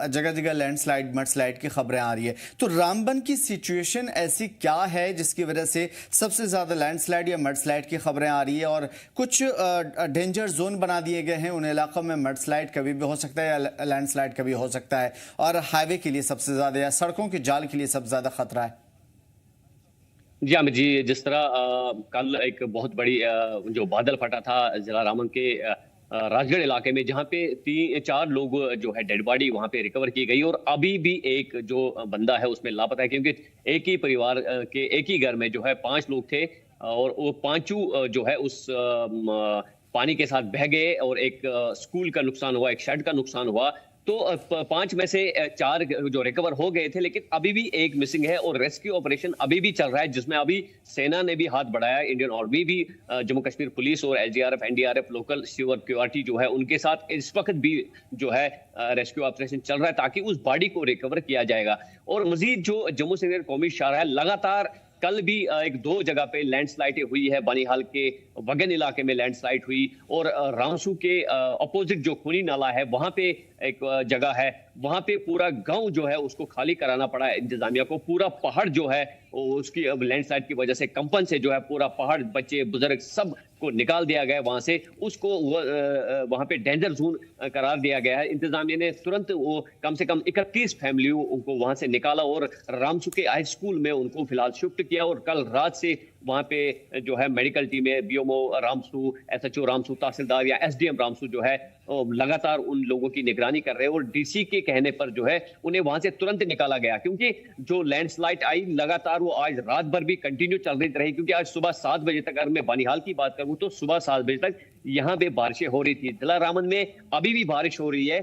Speaker 1: जगह जगह लैंडस्लाइड मडस्लाइड की खबरें आ रही है। तो रामबन की सिचुएशन ऐसी क्या है जिसकी वजह से सबसे ज़्यादा लैंडस्लाइड या मडस्लाइड की खबरें आ रही है, और कुछ डेंजर जोन बना दिए गए हैं उन इलाकों में? मडस्लाइड कभी भी हो सकता है या लैंडस्लाइड कभी हो सकता है, और हाईवे के लिए सबसे ज्यादा या सड़कों के जाल के लिए सबसे ज्यादा खतरा है?
Speaker 5: जी अमित जी, जिस तरह कल एक बहुत बड़ी जो बादल फटा था जिला रामबन के राजगढ़ इलाके में, जहां पे 3-4 लोग जो है डेड बॉडी वहां पे रिकवर की गई, और अभी भी एक जो बंदा है उसमें लापता है, क्योंकि एक ही परिवार के एक ही घर में जो है 5 लोग थे, और वो पांचों जो है उस पानी के साथ बह गए, और एक स्कूल का नुकसान हुआ, एक शेड का नुकसान हुआ। तो 5 में से 4 जो रिकवर हो गए थे, लेकिन अभी भी एक मिसिंग है, और रेस्क्यू ऑपरेशन अभी भी चल रहा है, जिसमें अभी सेना ने भी हाथ बढ़ाया, इंडियन आर्मी भी, जम्मू कश्मीर पुलिस और एसडीआरएफ एनडीआरएफ लोकल सिक्योरिटी जो है उनके साथ इस वक्त भी जो है रेस्क्यू ऑपरेशन चल रहा है, ताकि उस बॉडी को रिकवर किया जाएगा। और मजीद जो जम्मू श्रीनगर कौमी शाहराह है, लगातार कल भी 1-2 जगह पे लैंडस्लाइडें हुई है। बनिहाल के वगन इलाके में लैंडस्लाइड हुई, और रामसू के अपोजिट जो खूनी नाला है वहां पे एक जगह है, वहां पे पूरा गांव जो है उसको खाली कराना पड़ा है इंतजामिया को। पूरा पहाड़ जो है उसकी लैंडस्लाइड की वजह से, कंपन से जो है पूरा पहाड़, बच्चे बुजुर्ग सब को निकाल दिया गया वहां से, उसको वहां पे डेंजर जोन करार दिया गया है। इंतजामिया ने तुरंत वो कम से कम 31 फैमिलियों को वहां से निकाला, और रामसू के हाई स्कूल में उनको फिलहाल शिफ्ट किया, और कल रात से वहां पे जो है मेडिकल टीमें, बीएमओ रामसू, एसएचओ रामसू, तहसीलदार या एसडीएम रामसू जो है लगातार उन लोगों की निगरानी कर रहे हैं, और डीसी के कहने पर जो है उन्हें वहां से तुरंत निकाला गया, क्योंकि जो लैंडस्लाइड आई लगातार वो आज रात भर भी कंटिन्यू चल रही, क्योंकि आज सुबह 7 बजे तक, अगर मैं बनिहाल की बात करूं तो सुबह 7 बजे तक यहाँ पे बारिशें हो रही थी। जिला रामबन में अभी भी बारिश हो रही है,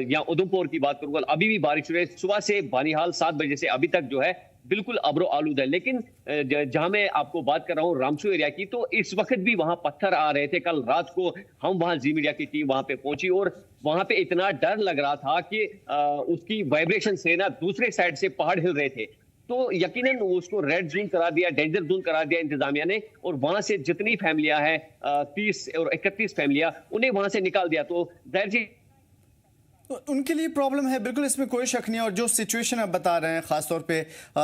Speaker 5: या उधमपुर की बात करूंगा अभी भी बारिश हो रही है। सुबह से बनिहाल 7 बजे से अभी तक जो है बिल्कुल अब्रो आलूद है। लेकिन जहां मैं आपको बात कर रहा हूँ रामसू एरिया की, तो इस वक्त भी वहां पत्थर आ रहे थे। कल रात को हम वहां जी मीडिया की टीम वहां पे पहुंची और वहां पे इतना डर लग रहा था कि उसकी वाइब्रेशन से ना दूसरे साइड से पहाड़ हिल रहे थे। तो यकीनन उसको रेड जोन करा दिया, डेंजर जोन करा दिया इंतजामिया ने, और वहां से जितनी फैमिलियां हैं 30 और 31 फैमिलियां, उन्हें वहां से निकाल दिया। तो जाहिर सी
Speaker 1: तो उनके लिए प्रॉब्लम है, बिल्कुल इसमें कोई शक नहीं है। और जो सिचुएशन आप बता रहे हैं खासतौर पे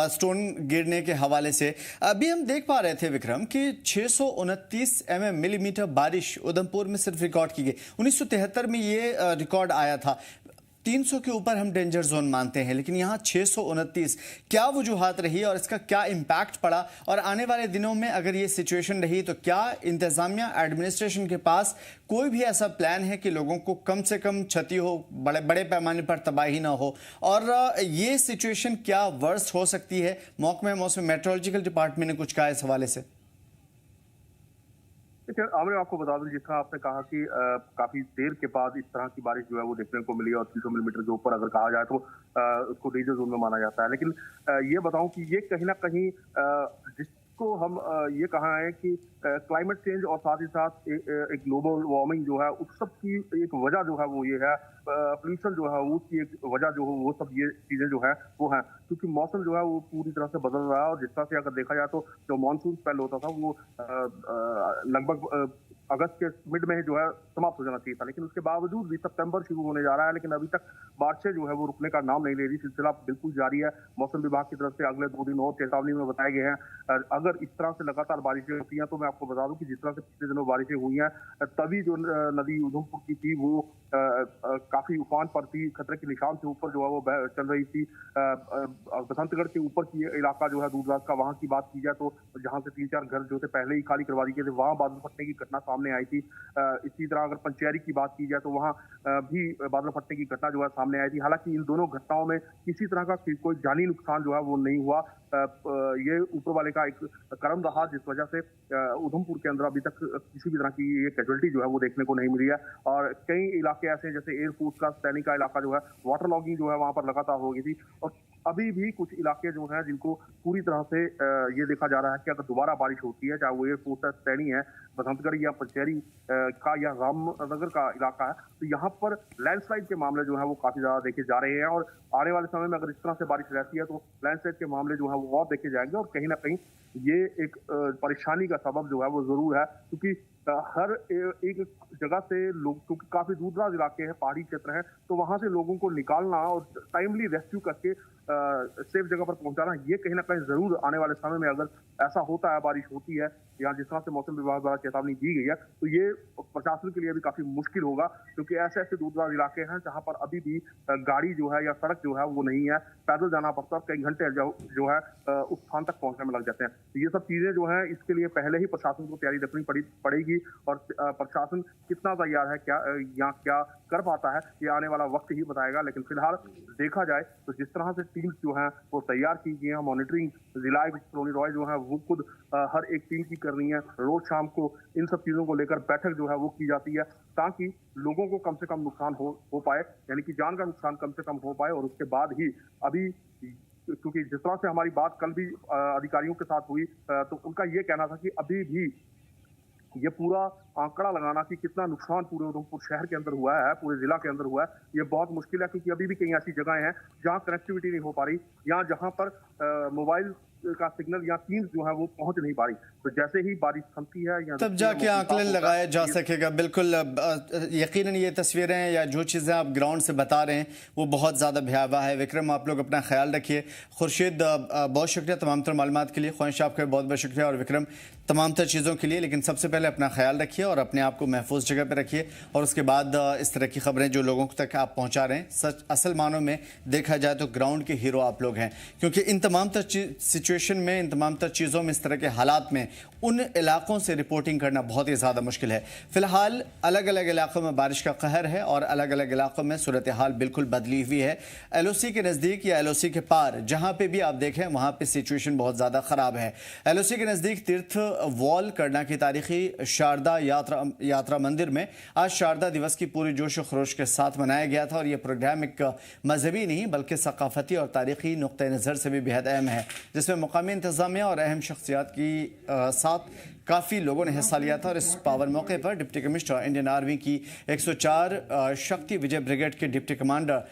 Speaker 1: स्टोन गिरने के हवाले से, अभी हम देख पा रहे थे विक्रम कि 629 मिलीमीटर बारिश उधमपुर में सिर्फ रिकॉर्ड की गई। 1973 में ये रिकॉर्ड आया था। 300 के ऊपर हम डेंजर जोन मानते हैं, लेकिन यहाँ 629। क्या वजूहात रही और इसका क्या इम्पैक्ट पड़ा? और आने वाले दिनों में अगर ये सिचुएशन रही तो क्या इंतजामिया एडमिनिस्ट्रेशन के पास कोई भी ऐसा प्लान है कि लोगों को कम से कम क्षति हो, बड़े बड़े पैमाने पर तबाही ना हो? और ये सिचुएशन क्या वर्स्ट हो सकती है? महकमा मौसम मेट्रोलॉजिकल डिपार्टमेंट ने कुछ कहा इस हवाले से?
Speaker 6: मैं आपको बता दूं, जितना आपने कहा कि काफी देर के बाद इस तरह की बारिश जो है वो देखने को मिली, और 300 मिलीमीटर के ऊपर अगर कहा जाए तो उसको डेंजर जोन में माना जाता है। लेकिन ये बताऊं कि ये कहीं ना कहीं जिसको हम ये कहा है कि क्लाइमेट चेंज और साथ ही साथ एक ग्लोबल वार्मिंग जो है उस सब की एक वजह जो है वो ये है, पोल्यूशन जो है उसकी एक वजह जो है वो सब ये चीजें जो है वो है, क्योंकि मौसम जो है वो पूरी तरह से बदल रहा है। और जिस तरह से अगर देखा जाए तो जो मानसून स्पेल होता था वो लगभग अगस्त के मिड में जो है समाप्त हो जाना चाहिए था, लेकिन उसके बावजूद भी सितंबर शुरू होने जा रहा है, लेकिन अभी तक बारिशें जो है वो रुकने का नाम नहीं ले रही। सिलसिला बिल्कुल जारी है। मौसम विभाग की तरफ से अगले 2 दिन और चेतावनी में बताए गए हैं। अगर इस तरह से लगातार बारिशें होती हैं तो मैं आपको बता दूं कि जिस तरह से पिछले दिनों बारिशें हुई हैं, तभी जो नदी उधमपुर की थी वो काफी उफान पर थी, खतरे के निशान से ऊपर जो है वो चल रही थी। बसंतगढ़ के ऊपर की इलाका जो है दूरदराज का, वहां की बात की जाए तो जहां से 3-4 घर जो थे पहले ही खाली करवा दिए थे, वहां बादल फटने की घटना सामने आई थी। इसी तरह अगर पंचेरी की बात की जाए तो वहां भी बादल फटने की घटना जो है सामने आई थी। हालांकि इन दोनों घटनाओं में किसी तरह का कोई जानी नुकसान जो है वो नहीं हुआ। ये ऊपर वाले का एक करम रहा जिस वजह से उधमपुर के अंदर अभी तक किसी भी तरह की ये कैजुअलिटी जो है वो देखने को नहीं मिली है। और कई इलाके ऐसे हैं जैसे एयरफोर्स का सैनिक का इलाका जो है, वाटर लॉगिंग जो है वहां पर लगातार हो गई थी। और अभी भी कुछ इलाके जो हैं जिनको पूरी तरह से ये देखा जा रहा है कि अगर दोबारा बारिश होती है, चाहे वो एयरफोर्स का सैनी है, बसंतगढ़ या पंचेरी का या रामनगर का इलाका है, तो यहाँ पर लैंडस्लाइड के मामले जो है वो काफी ज्यादा देखे जा रहे हैं। और आने वाले समय में अगर इस तरह से बारिश रहती है तो लैंडस्लाइड के मामले जो है वो और देखे जाएंगे। और कहीं ना कहीं ये एक परेशानी का सबब जो है वो जरूर है, क्योंकि हर एक जगह से लोग, क्योंकि काफी दूर दराज इलाके हैं, पहाड़ी क्षेत्र है, तो वहां से लोगों को निकालना और टाइमली रेस्क्यू करके सेफ जगह पर पहुंचाना, ये कहीं ना कहीं जरूर आने वाले समय में अगर ऐसा होता है, बारिश होती है या जिस तरह से मौसम विभाग द्वारा चेतावनी दी गई है, तो ये प्रशासन के लिए भी काफी मुश्किल होगा। क्योंकि ऐसे ऐसे दूर दराज इलाके हैं जहां पर अभी भी गाड़ी जो है या सड़क जो है वो नहीं है, पैदल जाना पड़ता है, कई घंटे जो है उस स्थान तक पहुंचने में लग जाते हैं। तो ये सब चीजें जो है इसके लिए पहले ही प्रशासन को तैयारी रखनी पड़ेगी। और प्रशासन कितना तैयार है, क्या कर पाता है, ये आने वाला वक्त ही बताएगा। लेकिन फिलहाल देखा जाए तो जिस तरह से टीम्स जो हैं वो तैयार की गई हैं, मॉनिटरिंग जिला सोनी रॉय जो है वो खुद हर एक टीम की कर रही है। रोज शाम को इन सब चीजों को लेकर बैठक जो है वो की जाती है, ताकि लोगों को कम से कम नुकसान हो पाए, यानी कि जान का नुकसान कम से कम हो पाए। और उसके बाद ही अभी, क्योंकि जिस तरह से हमारी बात कल भी अधिकारियों के साथ हुई, तो उनका ये कहना था कि अभी भी ये पूरा आंकड़ा लगाना कि कितना नुकसान पूरे उधमपुर शहर के अंदर हुआ है, पूरे जिला के अंदर हुआ है, ये बहुत मुश्किल है। क्योंकि अभी भी कई ऐसी जगहें हैं जहां कनेक्टिविटी नहीं हो पा रही, या जहां पर मोबाइल का सिग्नल या टीम्स जो है वो पहुंच नहीं पा रही। तो जैसे ही बारिश थमती है या
Speaker 1: तब जाके आकलन लगाया जा सकेगा। बिल्कुल, यकीनन ये तस्वीरें या जो चीज़ें आप ग्राउंड से बता रहे हैं वो बहुत ज़्यादा भयावह है। विक्रम, आप लोग अपना ख्याल रखिए। खुर्शीद, बहुत शुक्रिया तमाम तर मालूमात के लिए। ख्वाहिश आपका बहुत बहुत शुक्रिया, और विक्रम तमाम तर चीज़ों के लिए। लेकिन सबसे पहले अपना ख्याल रखिए और अपने आप को महफूज जगह पर रखिए, और उसके बाद इस तरह की खबरें जो लोगों तक आप पहुँचा रहे हैं, सच असल मानों में देखा जाए तो ग्राउंड के हीरो आप लोग हैं। क्योंकि इन तमाम तर सिचुएशन में, इन तमाम तर चीज़ों में, इस तरह के हालात में उन इलाकों से रिपोर्टिंग करना बहुत ही ज़्यादा मुश्किल है। फिलहाल अलग अलग इलाकों में बारिश का कहर है और अलग अलग इलाकों में सूरत हाल बिल्कुल बदली हुई है। LOC के नज़दीक या LOC के पार जहाँ पे भी आप देखें वहाँ पे सिचुएशन बहुत ज़्यादा ख़राब है। LOC के नज़दीक तीर्थ वॉल करना की तारीखी शारदा यात्रा मंदिर में आज शारदा दिवस की पूरी जोश व खरोश के साथ मनाया गया था और ये प्रोग्राम एक मजहबी नहीं बल्कि सकाफती और तारीखी नुक्ते नज़र से भी बेहद अहम है, जिसमें मुकामी इंतजामिया और अहम शख्सियात की साथ काफ़ी लोगों ने हिस्सा लिया था। और इस पावन मौके पर डिप्टी कमिश्नर इंडियन आर्मी की 104 शक्ति विजय ब्रिगेड के डिप्टी कमांडर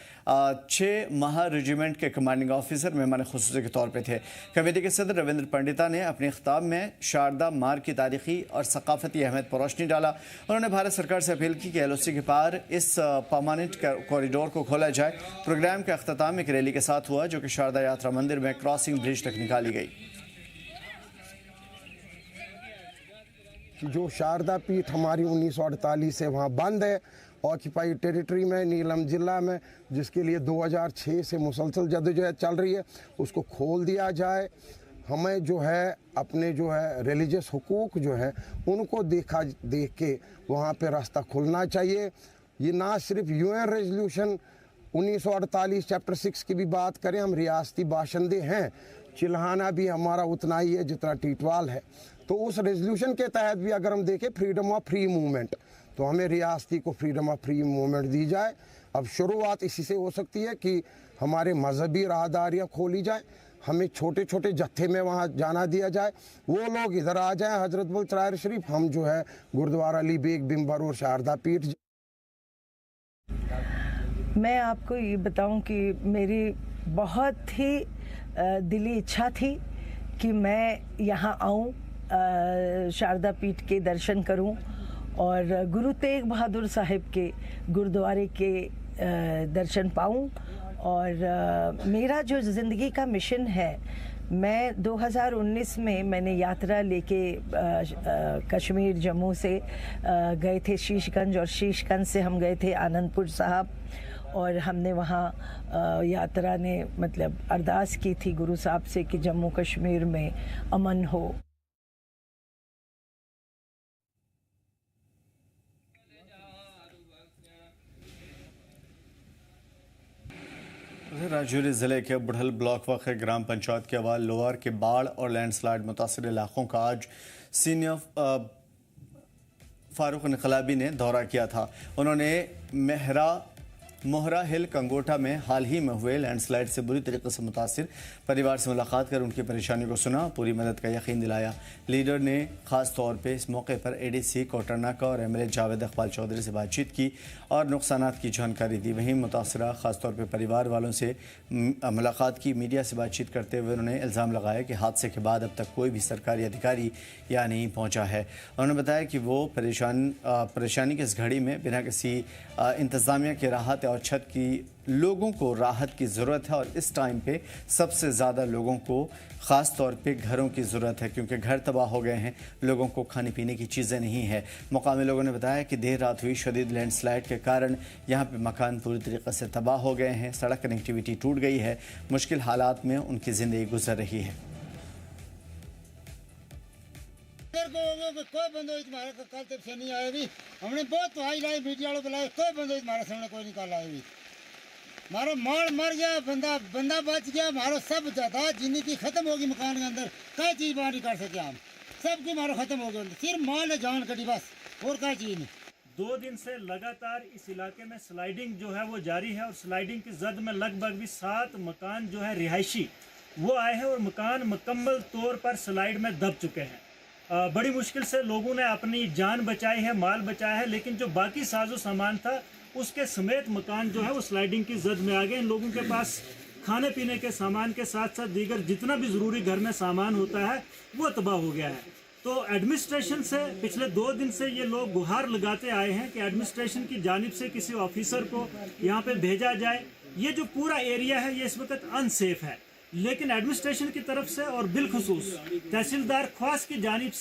Speaker 1: 6 महा रेजिमेंट के कमांडिंग ऑफिसर मेहमान खुसूसी के तौर पे थे। कमेटी के सदर रविंद्र पंडिता ने अपने खिताब में शारदा मार्ग की तारीखी और सकाफती अहमियत पर रोशनी डाला। उन्होंने भारत सरकार से अपील की कि LOC के पार इस परमानेंट कॉरिडोर को खोला जाए। प्रोग्राम का अख्ताम एक रैली के साथ हुआ जो कि शारदा यात्रा मंदिर में क्रॉसिंग ब्रिज तक निकाली गई।
Speaker 7: जो शारदा पीठ हमारी 1948 से वहाँ बंद है, ऑक्यूपाइड टेरिटरी में नीलम जिला में, जिसके लिए 2006 से मुसलसल जद्दोजहद चल रही है, उसको खोल दिया जाए। हमें जो है अपने जो है रिलीजियस हुकूक जो है उनको देख के वहाँ पे रास्ता खुलना चाहिए। ये ना सिर्फ UN रेजोल्यूशन 1948 चैप्टर 6 की भी बात करें, हम रियासती बाशिंदे हैं, चिल्हाना भी हमारा उतना ही है जितना टीटवाल है। तो उस रेजोल्यूशन के तहत भी अगर हम देखें फ्रीडम ऑफ फ्री मूवमेंट, तो हमें रियासती को फ्रीडम ऑफ फ्री मूवमेंट दी जाए। अब शुरुआत इसी से हो सकती है कि हमारे मजहबी राहदारियाँ खोली जाए, हमें छोटे छोटे जत्थे में वहाँ जाना दिया जाए, वो लोग इधर आ जाएं हजरत बल चरायर शरीफ, हम जो है गुरुद्वारा अली बेग बिम्बर और शारदा पीठ।
Speaker 8: मैं आपको ये बताऊं कि मेरी बहुत ही दिली इच्छा थी कि मैं यहाँ आऊँ, शारदा पीठ के दर्शन करूं और गुरु तेग बहादुर साहिब के गुरुद्वारे के दर्शन पाऊं। और मेरा जो ज़िंदगी का मिशन है, मैं 2019 में मैंने यात्रा लेके कश्मीर जम्मू से गए थे शीशगंज, और शीशगंज से हम गए थे आनंदपुर साहब, और हमने वहाँ यात्रा ने मतलब अरदास की थी गुरु साहब से कि जम्मू कश्मीर में अमन हो।
Speaker 1: राजौरी ज़िले के बुढ़ल ब्लॉक वाक़ ग्राम पंचायत के अवाल लोअर के बाढ़ और लैंडस्लाइड मुतासर इलाकों का आज सीनियर फारूक इनकलाबी ने दौरा किया था। उन्होंने मोहरा हिल कंगोटा में हाल ही में हुए लैंडस्लाइड से बुरी तरीके से मुतासिर परिवार से मुलाकात कर उनकी परेशानी को सुना, पूरी मदद का यकीन दिलाया। लीडर ने खास तौर पे इस मौके पर ADC कोटरनाका और MLA जावेद इकबाल चौधरी से बातचीत की और नुकसानात की जानकारी दी। वहीं मुतासरा खास तौर पर परिवार वालों से मुलाकात की। मीडिया से बातचीत करते हुए उन्होंने इल्ज़ाम लगाया कि हादसे के बाद अब तक कोई भी सरकारी अधिकारी यहाँ नहीं पहुँचा है। उन्होंने बताया कि वो परेशानी की इस घड़ी में बिना किसी इंतज़ामिया के राहत और छत की लोगों को राहत की ज़रूरत है और इस टाइम पे सबसे ज़्यादा लोगों को ख़ास तौर पे घरों की ज़रूरत है, क्योंकि घर तबाह हो गए हैं, लोगों को खाने पीने की चीज़ें नहीं है। मुकामी लोगों ने बताया कि देर रात हुई शदीद लैंडस्लाइड के कारण यहाँ पे मकान पूरी तरीके से तबाह हो गए हैं, सड़क कनेक्टिविटी टूट गई है, मुश्किल हालात में उनकी ज़िंदगी गुजर रही है।
Speaker 9: कोई बंदो तुम्हारे कल तक से नहीं आए भी, हमने बहुत दवाई लाई, मीडिया वालों बुलाए, कोई बंदो तुम्हारे सामने कोई निकाल आए भी। मारो माल मर गया, बंदा बच गया, मारो सब जायदाद जिन्नी की खत्म होगी मकान के अंदर, कई चीज बाहर नहीं कर सके हम, सबकी मारो खत्म हो गई, सिर्फ माल है जान कटी बस, और कई चीज नहीं।
Speaker 10: 2 दिन से लगातार इस इलाके में स्लाइडिंग जो है वो जारी है और स्लाइडिंग की जद में लगभग भी 7 मकान जो है रिहायशी वो आए हैं और मकान मुकम्मल तौर पर स्लाइड में दब चुके हैं। बड़ी मुश्किल से लोगों ने अपनी जान बचाई है, माल बचाया है, लेकिन जो बाकी साजो सामान था उसके समेत मकान जो है वो स्लाइडिंग की जद में आ गए। इन लोगों के पास खाने पीने के सामान के साथ साथ दीगर जितना भी ज़रूरी घर में सामान होता है वो तबाह हो गया है। तो एडमिनिस्ट्रेशन से पिछले 2 दिन से ये लोग गुहार लगाते आए हैं कि एडमिनिस्ट्रेशन की जानिब से किसी ऑफिसर को यहाँ पे भेजा जाए। ये जो पूरा एरिया है ये इस वक्त अनसेफ है, लेकिन एडमिनिस्ट्रेशन की तरफ से और बिलखुसूस तहसीलदार ख्वास की जानिब से